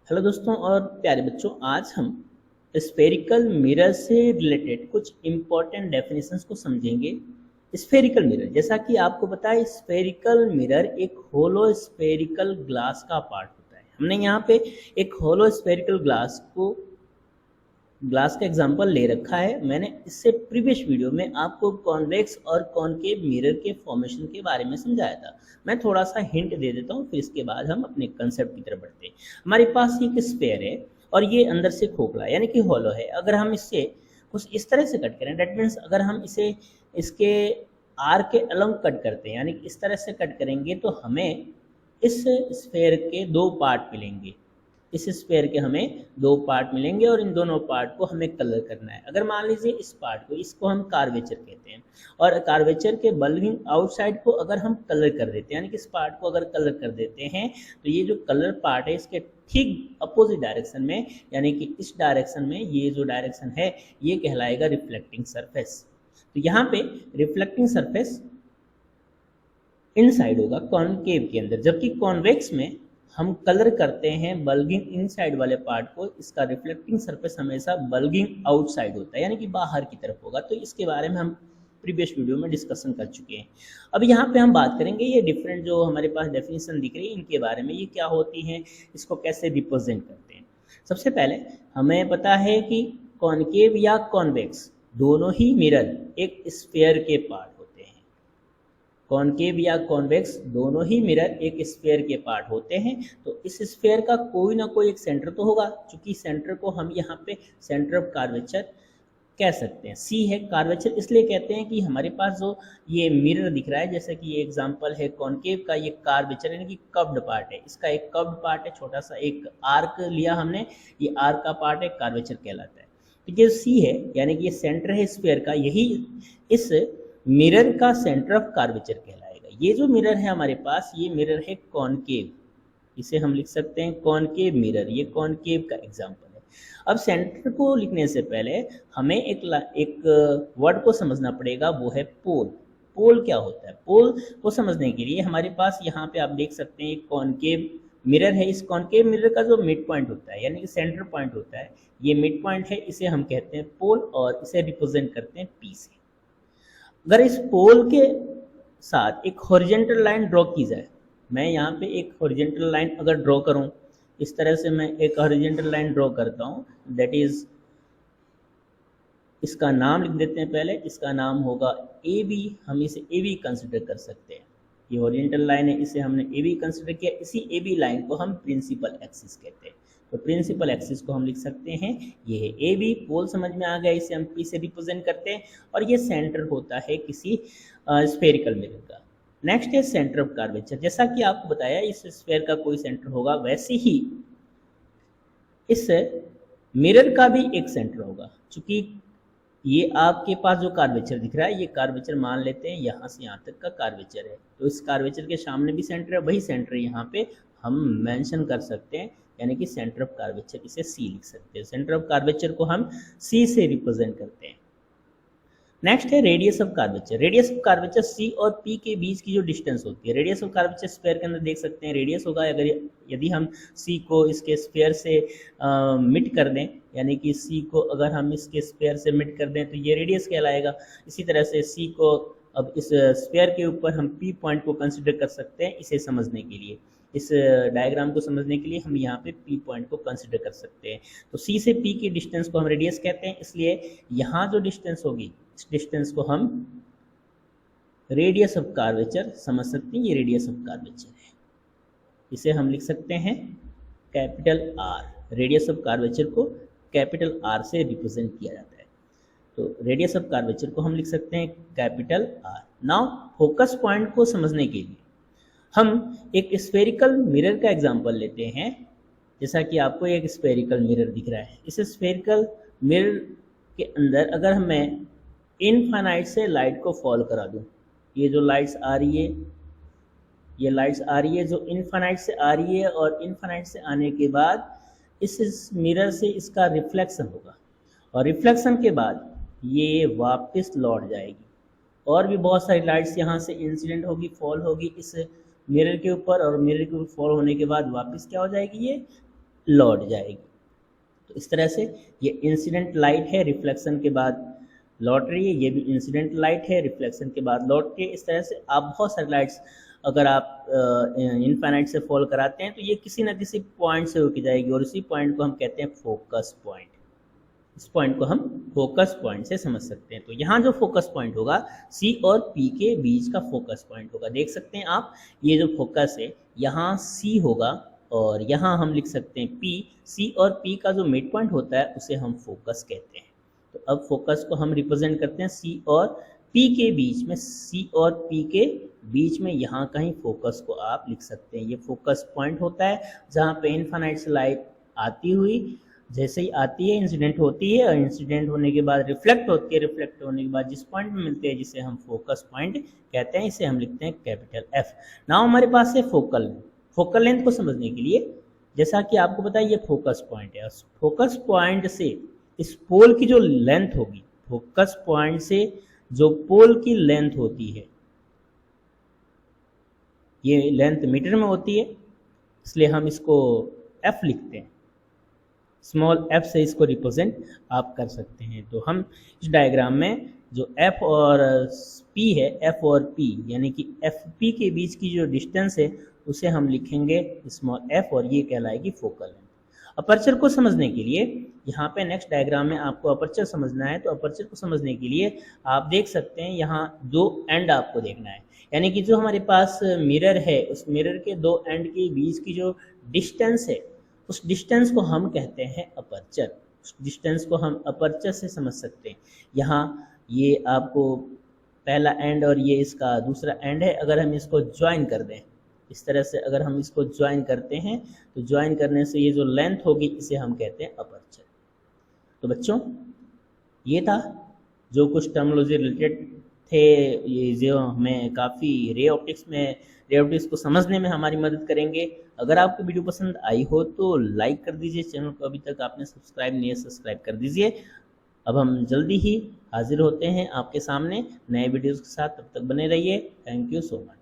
Hello दोस्तों और प्यारे बच्चों, आज हम स्फेरिकल मिरर से रिलेटेड कुछ इम्पोर्टेंट डेफिनेशंस को समझेंगे। स्फेरिकल मिरर, जैसा कि आपको पता है, स्फेरिकल मिरर एक होलो स्फेरिकल ग्लास का पार्ट होता है। हमने यहाँ पे एक होलो स्फेरिकल ग्लास का एग्जांपल ले रखा है। मैंने इससे प्रीवियस वीडियो में आपको कॉन्वेक्स और कॉनकेव मिरर के फॉर्मेशन के बारे में समझाया था। मैं थोड़ा सा हिंट दे देता हूँ, फिर इसके बाद हम अपने कंसेप्ट की तरफ बढ़ते हैं। हमारे पास एक स्फेयर है और ये अंदर से खोखला यानी कि हॉलो है। अगर हम इससे कुछ इस तरह से कट करें, डेट मीन्स अगर हम इसे इसके आर के अलॉन्ग कट करते हैं, यानी कि इस तरह से कट करेंगे, तो हमें इस स्फेयर के दो पार्ट मिलेंगे। इस स्फेयर के हमें दो पार्ट मिलेंगे और इन दोनों पार्ट को हमें कलर करना है। अगर मान लीजिए इस पार्ट को, इसको हम कार्वेचर कहते हैं, और कार्वेचर के बल्बिंग आउटसाइड को अगर हम कलर कर देते हैं, यानी कि इस पार्ट को अगर कलर कर देते हैं, तो ये जो कलर पार्ट है इसके ठीक अपोजिट डायरेक्शन में, यानी कि इस डायरेक्शन में, ये जो डायरेक्शन है ये कहलाएगा रिफ्लेक्टिंग सरफेस। तो यहाँ पे रिफ्लेक्टिंग सरफेस इनसाइड होगा कॉनकेव के अंदर, जबकि कॉन्वेक्स में हम कलर करते हैं बल्गिंग इनसाइड वाले पार्ट को। इसका रिफ्लेक्टिंग सरफेस हमेशा बल्गिंग आउटसाइड होता है, यानी कि बाहर की तरफ होगा। तो इसके बारे में हम प्रीवियस वीडियो में डिस्कशन कर चुके हैं। अब यहाँ पे हम बात करेंगे ये डिफरेंट जो हमारे पास डेफिनेशन दिख रही है इनके बारे में, ये क्या होती हैं, इसको कैसे रिप्रेजेंट करते हैं। सबसे पहले हमें पता है कि कॉनकेव या कॉन्वेक्स दोनों ही मिरर एक स्फेयर के पार्ट होते हैं। कॉनकेव या कॉन्वेक्स दोनों ही मिरर एक स्फेयर के पार्ट होते हैं। तो इस स्फेयर का कोई ना कोई एक सेंटर तो होगा, क्योंकि सेंटर को हम यहाँ पे सेंटर ऑफ कार्वेचर कह सकते हैं। सी है कार्वेचर, इसलिए कहते हैं कि हमारे पास जो ये मिरर दिख रहा है, जैसे कि ये एग्जांपल है कॉनकेव का, ये कार्वेचर यानी कि कर्व्ड पार्ट है। इसका एक कर्व्ड पार्ट है, छोटा सा एक आर्क लिया हमने, ये आर्क का पार्ट है, कार्वेचर कहलाता है। तो ये सी है, यानी कि ये सेंटर है स्फेयर का, यही इस मिरर का सेंटर ऑफ कार्वेचर कहलाएगा। ये जो मिरर है हमारे पास, ये मिरर है कॉनकेव, इसे हम लिख सकते हैं कॉनकेव मिरर। ये कॉनकेव का एग्जांपल है। अब सेंटर को लिखने से पहले हमें एक वर्ड को समझना पड़ेगा, वो है पोल। पोल क्या होता है? पोल को समझने के लिए हमारे पास यहाँ पे आप देख सकते हैं एक कॉनकेव मिरर है। इस कॉनकेव मिरर का जो मिड पॉइंट होता है, यानी कि सेंटर पॉइंट होता है, ये मिड पॉइंट है, इसे हम कहते हैं पोल, और इसे रिप्रेजेंट करते हैं पी से। अगर इस पोल के साथ एक हॉरिजेंटल लाइन ड्रॉ की जाए, मैं यहाँ पे एक हॉरिजेंटल लाइन अगर ड्रॉ करूँ, इस तरह से मैं एक हॉरिजेंटल लाइन ड्रॉ करता हूँ, दैट इज, इसका नाम लिख देते हैं पहले, इसका नाम होगा ए बी। हम इसे ए बी कंसिडर कर सकते हैं। ये हॉरिजेंटल लाइन है, इसे हमने ए बी कंसिडर किया। इसी ए बी लाइन को हम प्रिंसिपल एक्सिस कहते हैं। तो प्रिंसिपल एक्सिस को हम लिख सकते हैं, ये है ए बी। पोल समझ में आ गया, इसे हम पी से रिप्रेजेंट करते हैं, और ये सेंटर होता है किसी स्फेरिकल मिरर का। नेक्स्ट है सेंटर ऑफ कार्वेचर। जैसा कि आपको बताया इस स्फेयर का कोई सेंटर होगा, वैसे ही इस मिरर का भी एक सेंटर होगा। चूंकि ये आपके पास जो कार्वेचर दिख रहा है, ये कार्वेचर मान लेते हैं यहाँ से यहाँ तक का कार्वेचर है, तो इस कार्वेचर के सामने भी सेंटर है, वही सेंटर यहाँ पे हम मेंशन कर सकते हैं, यानी कि सेंटर ऑफ कार्वेचर, इसे सी लिख सकते हैं। सेंटर ऑफ कार्वेचर को हम सी से रिप्रेजेंट करते हैं। नेक्स्ट है radius of curvature. Radius of curvature C और पी के बीच की जो डिस्टेंस होती है, रेडियस ऑफ कार्वेचर स्फेयर के अंदर देख सकते हैं रेडियस होगा। अगर यदि हम सी को इसके स्फेयर से मिट कर दें, यानी कि सी को अगर हम इसके स्फेयर से मिट कर दें, तो ये रेडियस कहलाएगा। इसी तरह से सी को अब इस स्फेयर के ऊपर हम पी पॉइंट को कंसिडर कर सकते हैं। इसे समझने के लिए, इस डायग्राम को समझने के लिए हम यहाँ पे पी पॉइंट को कंसिडर कर सकते हैं। तो सी से पी की डिस्टेंस को हम रेडियस कहते हैं, इसलिए यहाँ जो डिस्टेंस होगी, इस डिस्टेंस को हम रेडियस ऑफ कार्वेचर समझ सकते हैं। ये रेडियस ऑफ कार्वेचर है, इसे हम लिख सकते हैं capital R. Radius of curvature को कैपिटल आर से रिप्रेजेंट किया जाता है। तो रेडियस ऑफ कार्वेचर को हम लिख सकते हैं capital R. Now focus point को समझने के लिए हम एक स्फेरिकल मिरर का एग्जांपल लेते हैं। जैसा कि आपको एक स्फेरिकल मिरर दिख रहा है, इस स्फेरिकल मिरर के अंदर अगर मैं इनफाइनाइट से लाइट को फॉल करा दूं, ये जो लाइट्स आ रही है, ये लाइट्स आ रही है जो इनफाइनाइट से आ रही है, और इनफाइनाइट से आने के बाद इस मिरर से इसका रिफ्लेक्शन होगा, और रिफ्लेक्शन के बाद ये वापस लौट जाएगी, और भी बहुत सारी लाइट्स यहाँ से इंसिडेंट होगी, फॉल होगी इस मिरर के ऊपर, और मिरर के ऊपर फॉल होने के बाद वापस क्या हो जाएगी, ये लौट जाएगी। तो इस तरह से ये इंसिडेंट लाइट है, रिफ्लेक्शन के बाद लौट रही है, ये भी इंसिडेंट लाइट है, रिफ्लेक्शन के बाद लौट रही है। इस तरह से आप बहुत सारी लाइट्स अगर आप इनफाइनाइट से फॉल कराते हैं तो ये किसी न किसी पॉइंट से होके जाएगी और इसी पॉइंट को हम कहते हैं फोकस पॉइंट। इस पॉइंट को हम फोकस पॉइंट से समझ सकते हैं। तो यहाँ जो फोकस पॉइंट होगा C और P के बीच का फोकस पॉइंट होगा। देख सकते हैं आप, ये जो फोकस है यहाँ C होगा और यहाँ हम लिख सकते हैं P। C और P का जो मिड पॉइंट होता है उसे हम फोकस कहते हैं। तो अब फोकस को हम रिप्रेजेंट करते हैं C और P के बीच में। C और P के बीच में यहाँ कहीं फोकस को आप लिख सकते हैं। ये फोकस पॉइंट होता है जहाँ पे इनफाइनाइट से लाइट आती हुई जैसे ही आती है इंसिडेंट होती है और इंसिडेंट होने के बाद रिफ्लेक्ट होती है, रिफ्लेक्ट होने के बाद जिस पॉइंट में मिलते हैं जिसे हम फोकस पॉइंट कहते हैं, इसे हम लिखते हैं कैपिटल F। नाउ हमारे पास है फोकल लेंथ। फोकल लेंथ को समझने के लिए जैसा कि आपको पता है ये फोकस पॉइंट है, फोकस पॉइंट से इस पोल की जो लेंथ होगी, फोकस पॉइंट से जो पोल की लेंथ होती है ये लेंथ मीटर में होती है, इसलिए हम इसको F लिखते हैं। स्मॉल f से इसको रिप्रेजेंट आप कर सकते हैं। तो हम इस डायग्राम में जो f और p है, f और p यानी कि fp के बीच की जो डिस्टेंस है उसे हम लिखेंगे स्मॉल f और ये कहलाएगी फोकल लेंथ। अपर्चर को समझने के लिए यहाँ पे नेक्स्ट डायग्राम में आपको अपर्चर समझना है। तो अपर्चर को समझने के लिए आप देख सकते हैं यहाँ दो एंड आपको देखना है, यानी कि जो हमारे पास मिरर है उस मिरर के दो एंड के बीच की जो डिस्टेंस है उस डिस्टेंस को हम कहते हैं अपर्चर। उस डिस्टेंस को हम अपर्चर से समझ सकते हैं। यहाँ ये आपको पहला एंड और ये इसका दूसरा एंड है, अगर हम इसको ज्वाइन कर दें इस तरह से, अगर हम इसको ज्वाइन करते हैं तो ज्वाइन करने से ये जो लेंथ होगी इसे हम कहते हैं अपर्चर। तो बच्चों ये था जो कुछ टर्मिनोलॉजी रिलेटेड थे, ये जो हमें काफ़ी रे ऑप्टिक्स को समझने में हमारी मदद करेंगे। अगर आपको वीडियो पसंद आई हो तो लाइक कर दीजिए, चैनल को अभी तक आपने सब्सक्राइब नहीं है सब्सक्राइब कर दीजिए। अब हम जल्दी ही हाजिर होते हैं आपके सामने नए वीडियोज़ के साथ, तब तक बने रहिए। Thank you so much.